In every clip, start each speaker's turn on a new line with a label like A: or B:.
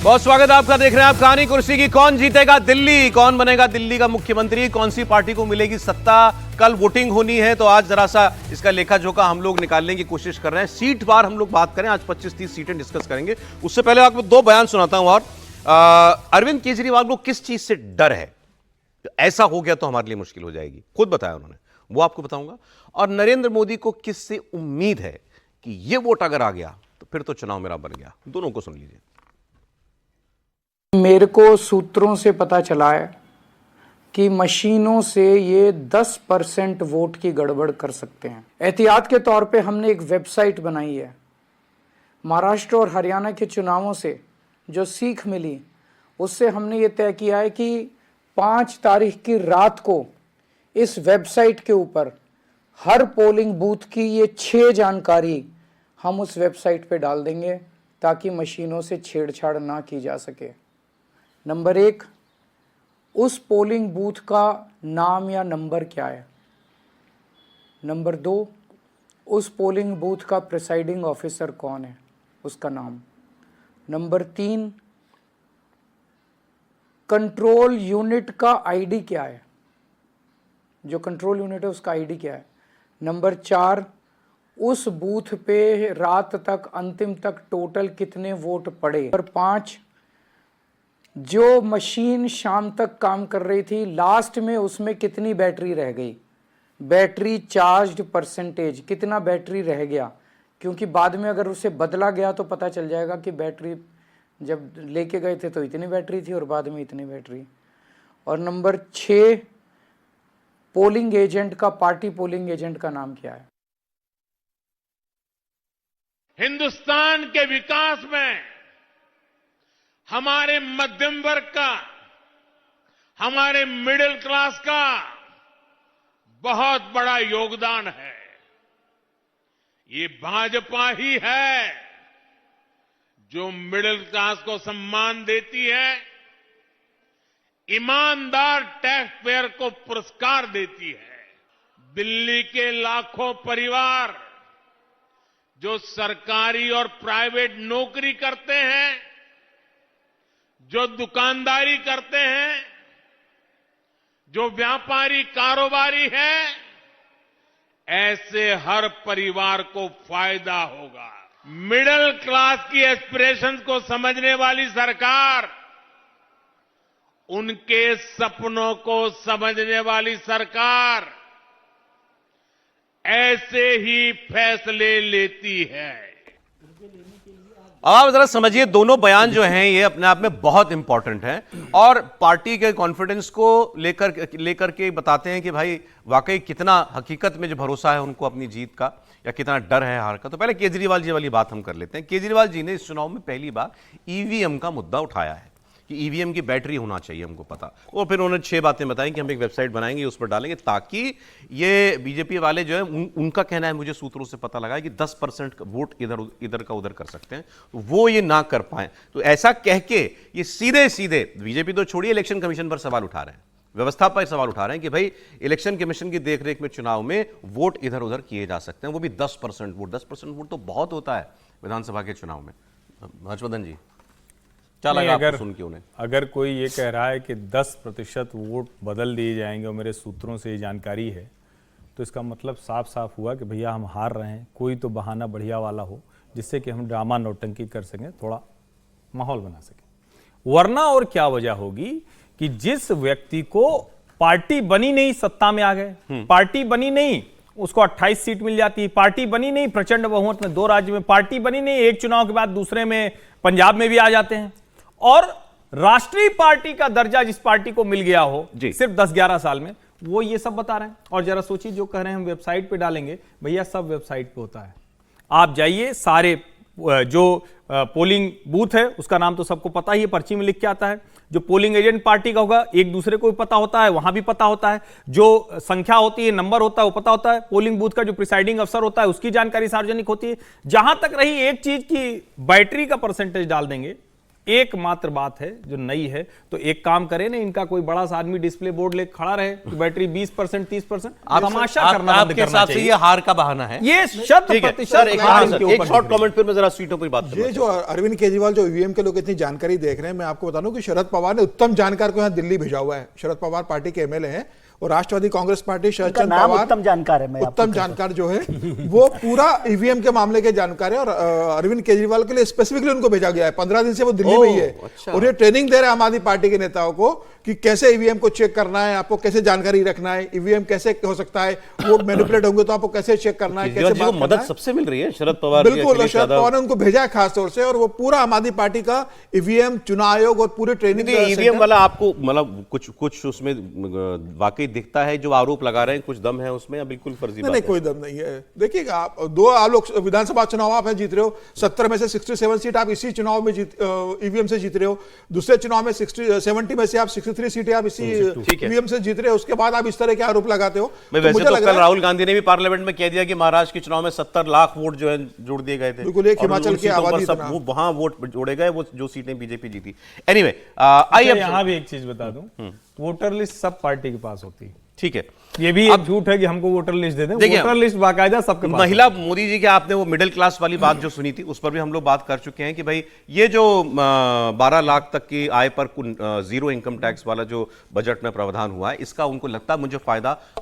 A: बहुत स्वागत है आपका। देख रहे हैं आप कहानी कुर्सी की। कौन जीतेगा दिल्ली, कौन बनेगा दिल्ली का मुख्यमंत्री, कौन सी पार्टी को मिलेगी सत्ता। कल वोटिंग होनी है, तो आज जरा सा इसका लेखा जोखा हम लोग निकालने की कोशिश कर रहे हैं। सीट बार हम लोग बात करें, आज 25-30 सीटें डिस्कस करेंगे। उससे पहले आपको दो बयान सुनाता हूं। और अरविंद केजरीवाल को किस चीज से डर है, ऐसा हो गया तो हमारे लिए मुश्किल हो जाएगी, खुद बताया उन्होंने, वो आपको बताऊंगा। और नरेंद्र मोदी को किससे उम्मीद है कि ये वोट अगर आ गया तो फिर तो चुनाव मेरा बन गया। दोनों को सुन लीजिए।
B: मेरे को सूत्रों से पता चला है कि मशीनों से ये 10% वोट की गड़बड़ कर सकते हैं। एहतियात के तौर पे हमने एक वेबसाइट बनाई है। महाराष्ट्र और हरियाणा के चुनावों से जो सीख मिली, उससे हमने ये तय किया है कि 5 तारीख की रात को इस वेबसाइट के ऊपर हर पोलिंग बूथ की ये 6 जानकारी हम उस वेबसाइट पे डाल देंगे, ताकि मशीनों से छेड़छाड़ ना की जा सके। नंबर 1, उस पोलिंग बूथ का नाम या नंबर क्या है। नंबर 2, उस पोलिंग बूथ का प्रिसाइडिंग ऑफिसर कौन है, उसका नाम। नंबर 3, कंट्रोल यूनिट का आईडी क्या है, जो कंट्रोल यूनिट है उसका आईडी क्या है। नंबर 4, उस बूथ पे रात तक अंतिम तक टोटल कितने वोट पड़े। नंबर 5, जो मशीन शाम तक काम कर रही थी, लास्ट में उसमें कितनी बैटरी रह गई, बैटरी चार्ज्ड परसेंटेज, कितना बैटरी रह गया, क्योंकि बाद में अगर उसे बदला गया तो पता चल जाएगा कि बैटरी जब लेके गए थे तो इतनी बैटरी थी और बाद में इतनी बैटरी। और नंबर 6, पोलिंग एजेंट का, पार्टी पोलिंग एजेंट का नाम क्या है।
C: हिंदुस्तान के विकास में हमारे मध्यम वर्ग का, हमारे मिडिल क्लास का बहुत बड़ा योगदान है। ये भाजपा ही है जो मिडिल क्लास को सम्मान देती है, ईमानदार टैक्स पेयर को पुरस्कार देती है। दिल्ली के लाखों परिवार जो सरकारी और प्राइवेट नौकरी करते हैं, जो दुकानदारी करते हैं, जो व्यापारी कारोबारी है, ऐसे हर परिवार को फायदा होगा। मिडिल क्लास की एस्पिरेशंस को समझने वाली सरकार, उनके सपनों को समझने वाली सरकार ऐसे ही फैसले लेती है।
A: अब आप जरा समझिए, दोनों बयान जो हैं ये अपने आप में बहुत इंपॉर्टेंट हैं और पार्टी के कॉन्फिडेंस को लेकर के बताते हैं कि भाई वाकई कितना हकीकत में जो भरोसा है उनको अपनी जीत का, या कितना डर है हार का। तो पहले केजरीवाल जी वाली बात हम कर लेते हैं। केजरीवाल जी ने इस चुनाव में पहली बार ईवीएम का मुद्दा उठाया है कि ईवीएम की बैटरी होना चाहिए हमको पता। और फिर उन्होंने 6 बातें बताई कि हम एक वेबसाइट बनाएंगे, उस पर डालेंगे, ताकि ये बीजेपी वाले जो है उनका कहना है, मुझे सूत्रों से पता लगा है कि 10% वोट इधर का उधर कर सकते हैं, तो वो ये ना कर पाए। तो ऐसा कह के ये सीधे सीधे बीजेपी तो छोड़िए, इलेक्शन कमीशन पर सवाल उठा रहे हैं, व्यवस्था पर सवाल उठा रहे हैं कि भाई इलेक्शन कमीशन की देखरेख में चुनाव में वोट इधर उधर किए जा सकते हैं, वो भी 10% वोट। 10% वोट तो बहुत होता है विधानसभा के चुनाव में। हर्षवर्धन जी,
D: अगर कोई ये कह रहा है कि 10% वोट बदल दिए जाएंगे और मेरे सूत्रों से ये जानकारी है, तो इसका मतलब साफ साफ हुआ कि भैया हम हार रहे हैं। कोई तो बहाना बढ़िया वाला हो जिससे कि हम ड्रामा नौटंकी कर सकें, थोड़ा माहौल बना सकें। वरना और क्या वजह होगी कि जिस व्यक्ति को पार्टी बनी नहीं, सत्ता में आ गए, पार्टी बनी नहीं, उसको 28 सीट मिल जाती है, पार्टी बनी नहीं, प्रचंड बहुमत में 2 राज्य में, पार्टी बनी नहीं, एक चुनाव के बाद दूसरे में पंजाब में भी आ जाते हैं। और राष्ट्रीय पार्टी का दर्जा जिस पार्टी को मिल गया हो सिर्फ 10-11 साल में, वो ये सब बता रहे हैं। और जरा सोचिए, जो कह रहे हैं हम वेबसाइट पे डालेंगे, भैया सब वेबसाइट पे होता है। आप जाइए, सारे जो पोलिंग बूथ है उसका नाम तो सबको पता ही है, पर्ची में लिख के आता है। जो पोलिंग एजेंट पार्टी का होगा, एक दूसरे को भी पता होता है, वहां भी पता होता है। जो संख्या होती है, नंबर होता है, वो पता होता है। पोलिंग बूथ का जो प्रिसाइडिंग अफसर होता है, उसकी जानकारी सार्वजनिक होती है। जहां तक रही एक चीज की बैटरी का परसेंटेज डाल देंगे, एकमात्र बात है जो नई है, तो एक काम करें ना, इनका कोई बड़ा सा आदमी डिस्प्ले बोर्ड लेकर खड़ा रहे कि बैटरी 20% 30%, तमाशा करना बंद
A: आपके
D: करना
A: हिसाब से
D: चाहिए।
A: ये हार का बहाना है?
D: ये शत
A: ठीक है
D: प्रतिशत
A: सर, एक
D: हार इनके
A: एक
D: ऊपर
A: शॉर्ट
D: दिख रही है।
A: कमेंट फिर मैं जरा सीटों पर बात
E: ये जो अरविंद केजरीवाल जो ईवीएम के लोग इतनी जानकारी देख रहे हैं, मैं आपको बता दूं कि शरद पवार ने उत्तम जानकार को यहाँ दिल्ली भेजा हुआ है। शरद पवार पार्टी के एमएलए हैं और राष्ट्रवादी कांग्रेस पार्टी शरद चंद्र पवार
F: उत्तम जानकार है। मैं आपको
E: उत्तम जानकार जो है वो पूरा ईवीएम के मामले के जानकार है और अरविंद केजरीवाल के लिए स्पेसिफिकली उनको भेजा गया है। 15 दिन से वो दिल्ली में ही है और ये ट्रेनिंग दे रहे हैं आम आदमी पार्टी के नेताओं को कि कैसे ईवीएम को चेक करना है, आपको कैसे जानकारी रखना है, ईवीएम कैसे हो सकता है, वो मैनिपुलेट होंगे तो आपको कैसे चेक करना है, कैसे बात करना
A: मदद
E: है।
A: सबसे मिल रही है शरद पवार की,
E: बिल्कुल,
A: अखिलेश
E: शरद
A: यादव।
E: पवार ने उनको भेजा है खास तौर से और वो पूरा आम आदमी पार्टी का ईवीएम चुनाव आयोग और पूरे ट्रेनिंग
A: ईवीएम वाला आपको मतलब कुछ उसमें वाकई दिखता है जो आरोप लगा रहे हैं, कुछ दम है उसमें या बिल्कुल फर्जी बात
E: नहीं,
A: है?
E: कोई दम नहीं है। देखिएगा, आप दो आप लोग विधानसभा चुनाव आप जीत रहे हो, 70 में से 67 सीट आप इसी चुनाव में ईवीएम से जीत रहे हो। दूसरे चुनाव में 70 में से आप 63 सीटें आप इसी
A: ठीक है।
E: ईवीएम से जीत रहे हो। उसके बाद आप इस तरह के आरोप लगाते हो।
A: वैसे
E: मुझे
A: तो
E: लग
A: कल
E: रहा है
A: राहुल गांधी ने भी पार्लियामेंट में कह दिया कि महाराष्ट्र के चुनाव में 70 लाख वोट जो है जोड़ दिए गए थे।
E: बिल्कुल, एक
A: और
E: हिमाचल
A: उन
E: की
A: सीटों पर
E: आबादी
A: सब
E: इतना।
A: वो वहां वोट जोड़े गए, वो जो सीटें बीजेपी जीती। एनीवे, आइए अब
D: यहाँ भी एक चीज बता दूं, वोटर लिस्ट सब पार्टी के पास होती है।
A: ठीक है।
D: ये भी एक झूठ है कि हमको वोटर लिस्ट दे दें।
A: देखिए,
D: वोटर लिस्ट बाकायदा सबके पास
A: महिला मोदी जी के आपने वो मिडिल क्लास वाली बात जो सुनी थी उस पर भी हम लोग बात कर चुके हैं कि भाई ये जो 12 लाख तक की आय पर जीरो इनकम टैक्स वाला जो बजट में प्रावधान हुआ है, इसका उनको लगता है मुझे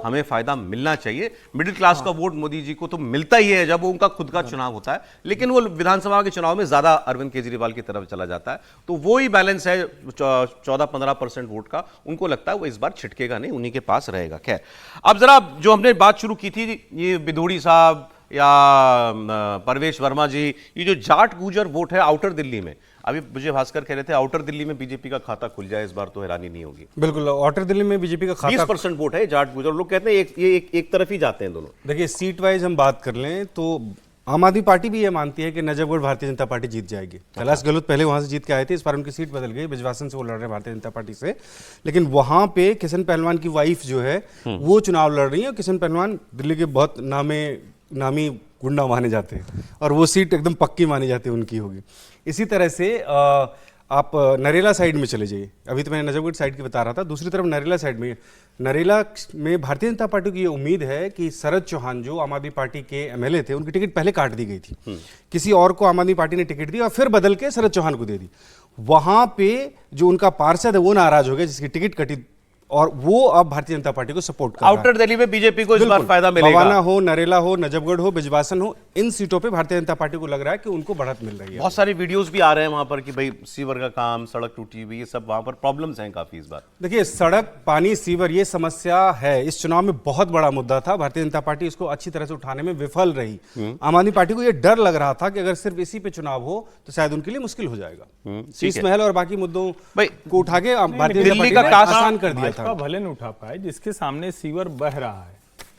A: हमें फायदा मिलना चाहिए। मिडिल क्लास का वोट मोदी जी को तो मिलता ही है जब वो उनका खुद का चुनाव होता है, लेकिन वो विधानसभा के चुनाव में ज्यादा अरविंद केजरीवाल की तरफ चला जाता है। तो वो ही बैलेंस है 14-15% वोट का, उनको लगता है वो इस बार छिटकेगा नहीं, उन्हीं के पास रहेगा। खैर, अब जरा जो हमने बात शुरू की थी, ये बिधूड़ी साहब या परवेश वर्मा जी, ये जो जाट गुजर वोट है आउटर दिल्ली में, अभी विजय भास्कर कह रहे थे आउटर दिल्ली में बीजेपी का खाता खुल जाए इस बार तो हैरानी नहीं होगी।
G: बिल्कुल, आउटर दिल्ली में बीजेपी का खाता
A: 20% वोट है जाट गुजर, लोग कहते हैं एक तरफ ही जाते हैं दोनों।
G: देखिए, सीट वाइज हम बात कर लें तो आम आदमी पार्टी भी ये मानती है कि नजफगढ़ भारतीय जनता पार्टी जीत जाएगी। कैलाश गहलोत पहले वहां से जीत के आए थे, इस बार उनकी सीट बदल गई, बिजवासन से वो लड़ रहे हैं भारतीय जनता पार्टी से। लेकिन वहां पे किशन पहलवान की वाइफ जो है वो चुनाव लड़ रही है और किशन पहलवान दिल्ली के बहुत नामी गुंडा माने जाते हैं और वो सीट एकदम पक्की मानी जाती है उनकी होगी। इसी तरह से आप नरेला साइड में चले जाइए, अभी तो मैंने नजफगढ़ साइड की बता रहा था, दूसरी तरफ नरेला साइड में, नरेला में भारतीय जनता पार्टी की ये उम्मीद है कि शरद चौहान जो आम आदमी पार्टी के एमएलए थे, उनकी टिकट पहले काट दी गई थी, किसी और को आम आदमी पार्टी ने टिकट दी और फिर बदल के शरद चौहान को दे दी। वहां पे जो उनका पार्षद है वो नाराज हो गया जिसकी टिकट कटी और वो अब भारतीय जनता पार्टी को सपोर्ट कर रहा है।
A: आउटर दिल्ली में बीजेपी को इस बार फायदा मिलेगा।
G: बवाना हो, नरेला हो, नजफगढ़ हो, बिजवासन हो, इन सीटों पे भारतीय जनता पार्टी को लग रहा है कि उनको बढ़त मिल रही है।
A: बहुत सारी वीडियोस भी आ रहे हैं वहां पर कि भाई सीवर का काम, सड़क टूटी हुई, ये सब वहां पर प्रॉब्लम्स हैं काफी इस बार।
G: देखिए, सड़क, पानी, सीवर ये समस्या है, इस चुनाव में बहुत बड़ा मुद्दा था। भारतीय जनता पार्टी इसको अच्छी तरह से उठाने में विफल रही। आम आदमी पार्टी को यह डर लग रहा था कि अगर सिर्फ इसी पे चुनाव हो तो शायद उनके लिए मुश्किल हो जाएगा। शीश महल और बाकी मुद्दों को उठा के भारतीय जनता
A: दिल्ली
G: पार्टी
A: का
G: ने आसान कर दिया था।
D: भले न उठा पाए, जिसके सामने सीवर बह रहा है,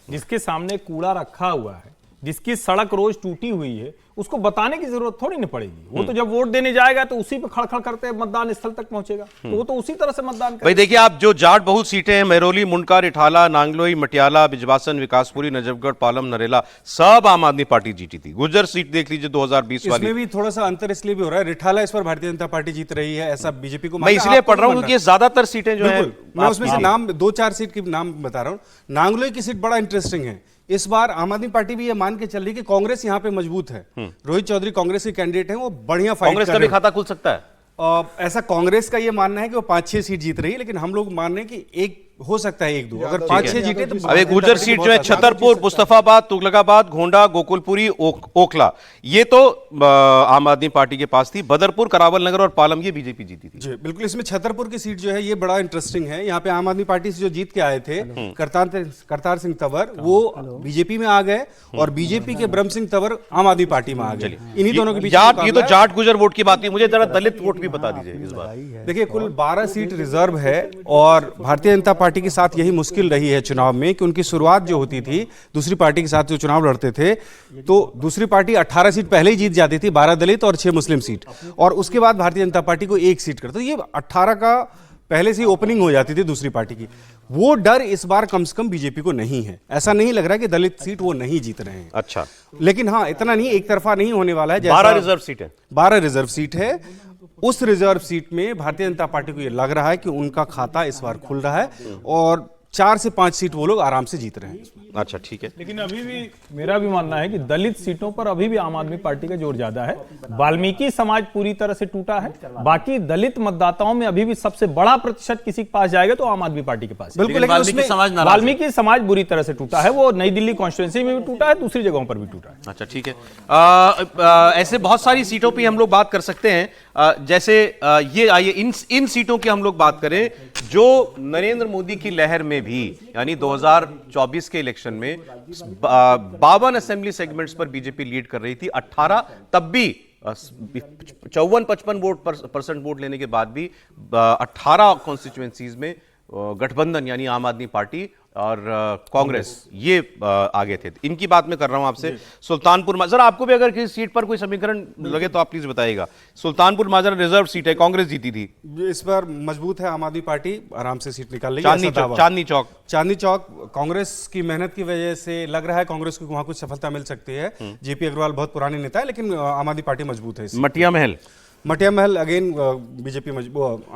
D: जिसके सामने कूड़ा रखा हुआ है, जिसकी सड़क रोज टूटी हुई है, उसको बताने की जरूरत थोड़ी नहीं पड़ेगी। वो तो जब वोट देने जाएगा तो उसी पे खड़खड़ करते मतदान स्थल तक पहुंचेगा, तो वो तो उसी तरह से मतदान करेगा।
A: भाई देखिए, आप जो जाट बहुत सीटें हैं, महरौली, मुंडका, रिठाला, नांगलोई, मटियाला, बिजवासन, विकासपुरी, नजफगढ़, पालम, नरेला, सब आम आदमी पार्टी जीती थी। गुर्जर सीट देख लीजिए 2020 वाली,
G: इसमें भी थोड़ा सा अंतर इसलिए भी हो रहा है, रिठाला इस पर भारतीय जनता पार्टी जीत रही है, ऐसा बीजेपी को
A: मैं इसलिए पढ़ रहा हूं क्योंकि ज्यादातर सीटें जो है,
G: मैं उसमें से नाम 2-4 सीट की नाम बता रहा हूं। नांगलोई की सीट बड़ा इंटरेस्टिंग है। इस बार आम आदमी पार्टी भी ये मान के चल रही है कि कांग्रेस यहां पे मजबूत है। रोहित चौधरी कांग्रेस के कैंडिडेट हैं, वो बढ़िया फाइट
A: कांग्रेस
G: कर
A: का भी
G: रहे हैं।
A: खाता खुल सकता है।
G: ऐसा कांग्रेस का ये मानना है कि वो 5-6 सीट जीत रही है, लेकिन हम लोग मान रहे हैं कि एक हो सकता है 1-2, अगर 5-6 जीते तो
A: अब एक गुर्जर सीट जो है छतरपुर, मुस्तफाबाद, तुगलकाबाद, गोंडा, गोकुलपुरी, ओखला, ये तो आम आदमी पार्टी के पास थी। बदरपुर, करावल नगर और पालम ये बीजेपी जीती थी।
G: जी बिल्कुल, इसमें छतरपुर की सीट जो है ये बड़ा इंटरेस्टिंग है। यहाँ पे आम आदमी पार्टी से जो जीत के आए थे करतार सिंह तंवर, वो बीजेपी में आ गए और बीजेपी के ब्रह्म सिंह तंवर आम आदमी पार्टी में आ गए। इन्हीं दोनों के बीच
A: ये तो जाट गुजर वोट की बात थी, मुझे जरा दलित वोट भी बता दीजिए इस बार।
G: देखिए, कुल 12 सीट रिजर्व है और भारतीय जनता पार्टी के साथ यही मुश्किल रही है चुनाव में कि उनकी शुरुआत जो होती थी, दूसरी पार्टी के साथ जो चुनाव लड़ते थे, तो दूसरी पार्टी 18 सीट पहले ही जीत जाती थी, 12 दलित और 6 मुस्लिम सीट, और उसके बाद भारतीय जनता पार्टी को 1 सीट करते। तो ये 18 का पहले से ही ओपनिंग हो जाती थी दूसरी पार्टी की। वो डर इस बार कम से कम बीजेपी को नहीं है। ऐसा नहीं लग रहा कि दलित सीट वो नहीं जीत रहे हैं।
A: अच्छा,
G: लेकिन हाँ, इतना नहीं, एक तरफा नहीं होने वाला है।
A: 12 रिजर्व सीट है।
G: 12 रिजर्व सीट है उस रिजर्व सीट में भारतीय जनता पार्टी को ये लग रहा है कि उनका खाता इस बार खुल रहा है और 4 से 5 सीट वो लोग आराम से जीत रहे हैं।
A: अच्छा, ठीक है।
D: लेकिन अभी भी मेरा भी मानना है कि दलित सीटों पर अभी भी आम आदमी पार्टी का जोर ज्यादा है। वाल्मीकि समाज पूरी तरह से टूटा है, बाकी दलित मतदाताओं में अभी भी सबसे बड़ा प्रतिशत किसी के पास जाएगा तो आम आदमी पार्टी के पास।
G: बिल्कुल, लेकिन उसमें
D: वाल्मीकि समाज बुरी तरह से टूटा है, वो नई दिल्ली कॉन्स्टिट्यूंसी में भी टूटा है, दूसरी जगहों पर भी टूटा है।
A: अच्छा, ठीक है। ऐसे बहुत सारी सीटों पे हम लोग बात कर सकते हैं। जैसे ये आइए इन सीटों की हम लोग बात करें जो नरेंद्र मोदी की लहर में भी, यानी 2024 के इलेक्शन में 52 असेंबली सेगमेंट्स पर बीजेपी लीड कर रही थी। 18 तब भी 54-55 परसेंट वोट लेने के बाद भी 18 कॉन्स्टिट्यूएंसीज में गठबंधन यानी आम आदमी पार्टी और कांग्रेस ये आगे थे। इनकी बात मैं कर रहा हूं आपसे। सुल्तानपुर माजरा, आपको भी अगर किसी सीट पर कोई समीकरण लगे तो आप प्लीज बताइएगा। सुल्तानपुर माजरा रिजर्व सीट है, कांग्रेस जीती थी,
G: इस बार मजबूत है आम आदमी पार्टी, आराम से सीट निकाल लेगी।
A: चांदनी चौक
G: कांग्रेस की मेहनत की वजह से लग रहा है कांग्रेस को वहां कुछ सफलता मिल सकती है। जेपी अग्रवाल बहुत पुराने नेता है, लेकिन आम आदमी पार्टी मजबूत है।
A: मटिया महल
G: अगेन बीजेपी आम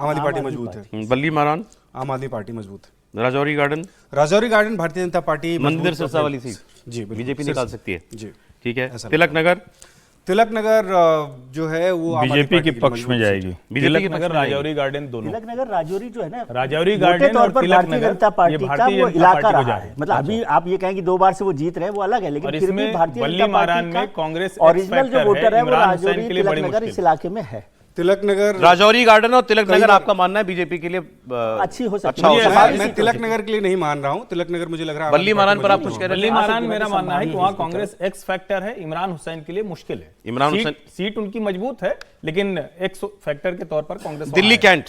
G: आदमी पार्टी मजबूत है।
A: बल्ली मारान
G: आम आदमी पार्टी मजबूत है।
A: राजौरी गार्डन
G: भारतीय जनता पार्टी
A: मंदिर सिरसा वाली सीट
G: जी
A: बीजेपी निकाल सकती है
G: जी,
A: ठीक है। तिलक नगर
G: जो है वो
D: बीजेपी के पक्ष में जाएगी। तिलक नगर राजौरी गार्डन दोनों,
F: तिलक नगर राजौरी जो है ना,
D: राजौरी गार्डन और तिलक नगर
F: जनता पार्टी का वो इलाका रहा है। मतलब अभी आप ये कहें कि 2 बार से वो जीत रहे हैं, वो अलग है, लेकिन फिर भी भारतीय जनता पार्टी का
D: कांग्रेस
F: ओरिजिनल जो वोटर है वो राजौरी तिलक नगर इस इलाके में है।
G: तिलक नगर,
A: राजौरी गार्डन और तिलक नगर आपका मानना है बीजेपी के लिए
F: अच्छी हो सकती
G: है। मैं तिलक नगर के लिए नहीं मान रहा हूं, तिलक नगर मुझे लग रहा है।
A: बल्ली मारान पर आप कुछ कह रहे हैं?
D: बल्ली मारान मेरा मानना है कि वहां कांग्रेस एक्स फैक्टर है, इमरान हुसैन के लिए मुश्किल है।
A: इमरान हुसैन
D: सीट उनकी मजबूत है, लेकिन एक्स फैक्टर के तौर पर कांग्रेस।
G: दिल्ली कैंट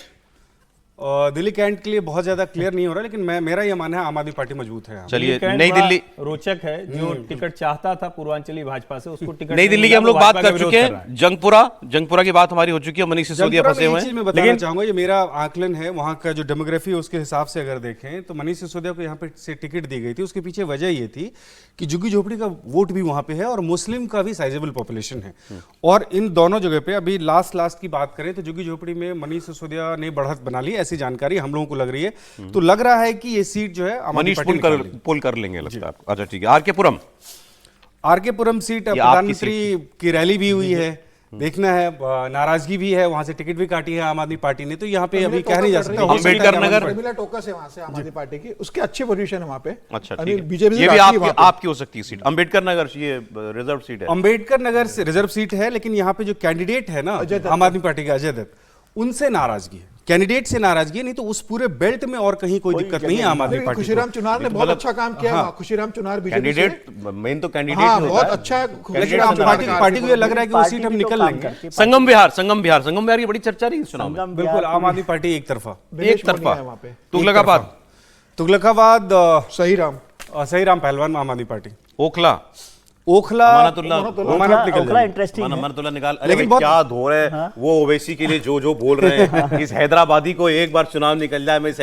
G: के लिए बहुत ज्यादा क्लियर नहीं हो रहा, लेकिन मेरा यह मानना है आम आदमी पार्टी मजबूत है।
A: चलिए, नई दिल्ली
D: रोचक है, जो टिकट चाहता था पूर्वांचली भाजपा से, उसको टिकट
A: नई दिल्ली की हम लोग बात कर चुके हैं। जंगपुरा की बात हमारी हो चुकी है, मनीष सिसोदिया फंसे हुए हैं।
G: मैं बताना चाहूंगा, ये मेरा आकलन है, वहां का जो डेमोग्राफी है उसके हिसाब से अगर देखें तो मनीष सिसोदिया को यहाँ पे से टिकट दी गई थी। उसके पीछे वजह ये थी कि झुग्गी झोपड़ी का वोट भी वहां पे है और मुस्लिम का भी साइजेबल पॉपुलेशन है। और इन दोनों जगह पे अभी लास्ट की बात करें तो झुग्गी झोपड़ी में मनीष सिसोदिया ने बढ़त बना ली, ऐसी जानकारी हम लोगों को लग रही है। तो लग रहा है कि ये सीट जो है
A: मनीष पोल कर लेंगे लगता है आपको। अच्छा, ठीक है। आरके पुरम सीट प्रधानमंत्री
G: की रैली भी हुई है, देखना है, नाराजगी भी है, वहां से टिकट भी काटी है आम आदमी पार्टी ने, तो यहाँ पे अभी कह नहीं जा सकता।
A: अंबेडकर नगर
E: प्रमिला टोकस है वहां से आम आदमी पार्टी की, उसकी अच्छी पोजीशन है वहां पे।
A: अच्छा,
E: बीजेपी
A: ये भी आपकी हो सकती है सीट। अंबेडकर नगर ये रिजर्व सीट है।
G: अंबेडकर नगर से रिजर्व सीट है, लेकिन यहाँ पे जो कैंडिडेट है ना आम आदमी पार्टी का, अजय दत्त, उनसे नाराजगी है, कैंडिडेट से नाराजगी है, नहीं तो उस पूरे बेल्ट में और कहीं कोई दिक्कत नहीं है आम आदमी पार्टी।
E: खुशीराम चुनार ने बहुत अच्छा काम किया है। खुशीराम चुनार
A: कैंडिडेट मेन तो कैंडिडेट
E: बहुत अच्छा है।
G: पार्टी को ये लग रहा है कि वो सीट हम निकल लेंगे।
A: संगम विहार की बड़ी चर्चा रही इस चुनाव में।
G: बिल्कुल, आम आदमी पार्टी एक तरफा। तुगलकाबाद सही राम पहलवान आम आदमी पार्टी। ओखला
A: अमानतुल्लाह निकाल। लेकिन क्या धो रहे हैं वो ओवैसी के लिए जो बोल रहे हैं। इस हैदराबादी को एक बार चुनाव निकल जाए, मैं इस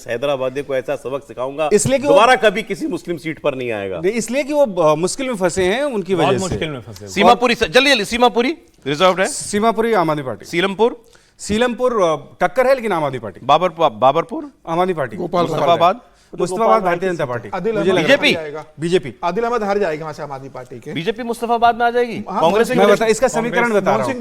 A: हैदराबादी को ऐसा सबक सिखाऊंगा, इसलिए कि दोबारा कभी किसी मुस्लिम सीट पर नहीं आएगा।
G: इसलिए कि वो मुश्किल में फंसे हैं, उनकी वजह से
D: मुश्किल में फंसे।
A: सीमापुरी, जल्दी सीमापुरी रिजर्व है।
G: सीमापुरी आम आदमी पार्टी। सीलमपुर टक्कर है, लेकिन आम आदमी पार्टी।
A: बाबरपुर
G: आम आदमी party.
E: Mustafabad
G: Bharatiya Janata party.
A: BJP
E: Adil Ahmad हार जाएगी वहां से आम आदमी पार्टी के।
A: बीजेपी मुस्तफाबाद में आ जाएगी। कांग्रेस
G: मैं बता इसका समीकरण बता रहा हूं।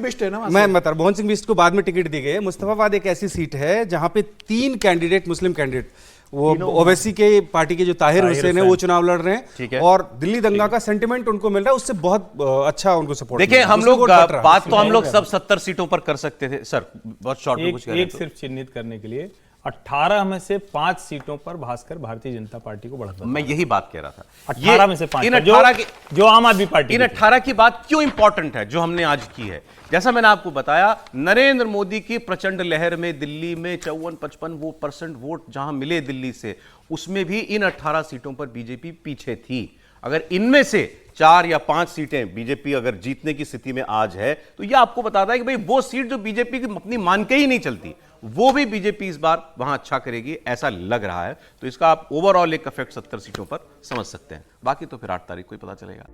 E: मैं
G: मोहन सिंह बिष्ट को बाद में टिकट दी गई है। मुस्तफाबाद एक ऐसी सीट है जहां पे 3 कैंडिडेट मुस्लिम कैंडिडेट, वो ओवैसी के पार्टी के जो ताहिर हुसैन है वो चुनाव लड़ रहे हैं, और दिल्ली दंगा का सेंटिमेंट उनको मिल रहा है, उससे बहुत अच्छा उनको सपोर्ट।
A: देखिए, हम लोग बात तो हम लोग सब 70 सीटों पर कर सकते थे सर, बहुत शॉर्ट में कुछ
D: एक सिर्फ चिन्हित करने के लिए 18 में से 5 सीटों पर भास्कर भारतीय जनता पार्टी को बढ़त।
A: मैं यही बात कह रहा था।
D: 18 में से 5
A: इन 18 की
D: जो आम आदमी पार्टी,
A: इन 18 की बात क्यों इंपॉर्टेंट है जो हमने आज की है? जैसा मैंने आपको बताया, नरेंद्र मोदी की प्रचंड लहर में दिल्ली में 54-55% वोट जहां मिले दिल्ली से, उसमें भी इन 18 सीटों पर बीजेपी पीछे थी। अगर इनमें से 4 या 5 सीटें बीजेपी अगर जीतने की स्थिति में आज है, तो यह आपको बताता है कि भाई वो सीट जो बीजेपी की अपनी मान के ही नहीं चलती, वो भी बीजेपी इस बार वहां अच्छा करेगी, ऐसा लग रहा है। तो इसका आप ओवरऑल एक इफेक्ट 70 सीटों पर समझ सकते हैं। बाकी तो फिर 8 तारीख को ही पता चलेगा।